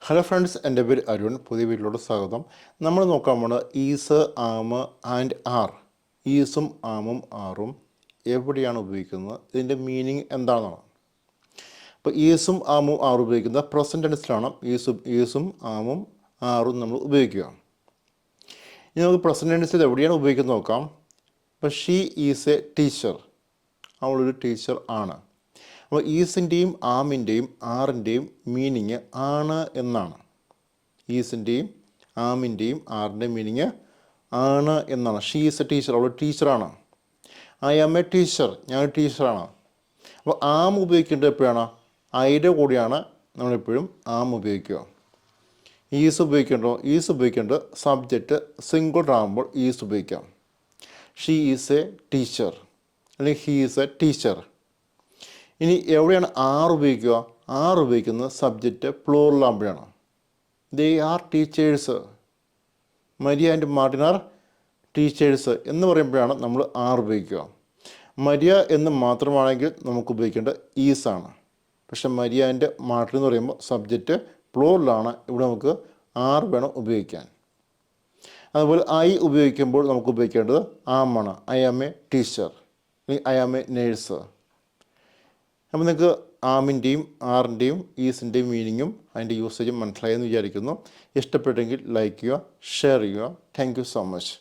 Hello friends, എൻ്റെ പേര് അരുൺ. പുതിയ വീട്ടിലോട്ട് സ്വാഗതം. നമ്മൾ നോക്കാൻ പോകുന്നത് ഈസ്, ആം ആൻഡ് ആർ. ഈസും ആമും ആറും എവിടെയാണ് ഉപയോഗിക്കുന്നത്, ഇതിൻ്റെ മീനിങ് എന്താണെന്നാണ്. അപ്പോൾ ഈസും ആമും ആറും ഉപയോഗിക്കുന്നത് പ്രസൻറ്റ് ടെൻസിലാണ്. ഈസും ആമും ആറും നമ്മൾ ഉപയോഗിക്കുക. ഇനി നമുക്ക് പ്രസൻറ്റ് ടെൻസിൽ എവിടെയാണ് ഉപയോഗിക്കുന്നത് നോക്കാം. ഇപ്പോൾ ഷീ ഈസ് എ ടീച്ചർ. അവളൊരു ടീച്ചർ ആണ്. അപ്പോൾ ഈസിൻ്റെയും ആമിൻ്റെയും ആറിൻ്റെയും മീനിങ് ആണ് എന്നാണ്. ഈസിൻ്റെയും ആമിൻ്റെയും ആറിൻ്റെയും മീനിങ് ആണ് എന്നാണ്. ഷീ ഈസ് എ ടീച്ചർ, അവൾ ടീച്ചറാണ്. ഐ ആം എ ടീച്ചർ, ഞാൻ ടീച്ചറാണ്. അപ്പോൾ ആം ഉപയോഗിക്കേണ്ടത് എപ്പോഴാണ്? ഐയുടെ കൂടെയാണ് നമ്മളെപ്പോഴും ആം ഉപയോഗിക്കുക. ഈസ് ഉപയോഗിക്കേണ്ടത് സബ്ജക്റ്റ് സിംഗിൾ ആകുമ്പോൾ ഈസ് ഉപയോഗിക്കാം. ഷീ ഈസ് എ ടീച്ചർ അല്ലെങ്കിൽ ഹീ ഈസ് എ ടീച്ചർ. ഇനി എവിടെയാണ് ആർ ഉപയോഗിക്കുക? ആർ ഉപയോഗിക്കുന്നത് സബ്ജക്റ്റ് പ്ലൂറലാകുമ്പോഴാണ്. They are teachers. Maria and Martin are teachers എന്ന് പറയുമ്പോഴാണ് നമ്മൾ ആർ ഉപയോഗിക്കുക. മരിയ എന്ന് മാത്രമാണെങ്കിൽ നമുക്ക് ഉപയോഗിക്കേണ്ടത് ഈസാണ്. പക്ഷെ മരിയ ആൻഡ് മാർട്ടിൻ എന്ന് പറയുമ്പോൾ സബ്ജക്റ്റ് പ്ലൂറലാണ്. ഇവിടെ നമുക്ക് ആർ വേണം ഉപയോഗിക്കാൻ. അതുപോലെ ഐ ഉപയോഗിക്കുമ്പോൾ നമുക്ക് ഉപയോഗിക്കേണ്ടത് ആമാണ്. ഐ ആം എ ടീച്ചർ അല്ലെങ്കിൽ ഐ ആം എ നേഴ്സ്. അപ്പോൾ നിങ്ങൾക്ക് ആമിൻ്റെയും ആറിൻ്റെയും ഈസിൻ്റെയും മീനിങ്ങും അതിൻ്റെ യൂസേജും മനസ്സിലായെന്ന് വിചാരിക്കുന്നു. ഇഷ്ടപ്പെട്ടെങ്കിൽ ലൈക്ക് ചെയ്യുക, ഷെയർ ചെയ്യുക. Thank you so much.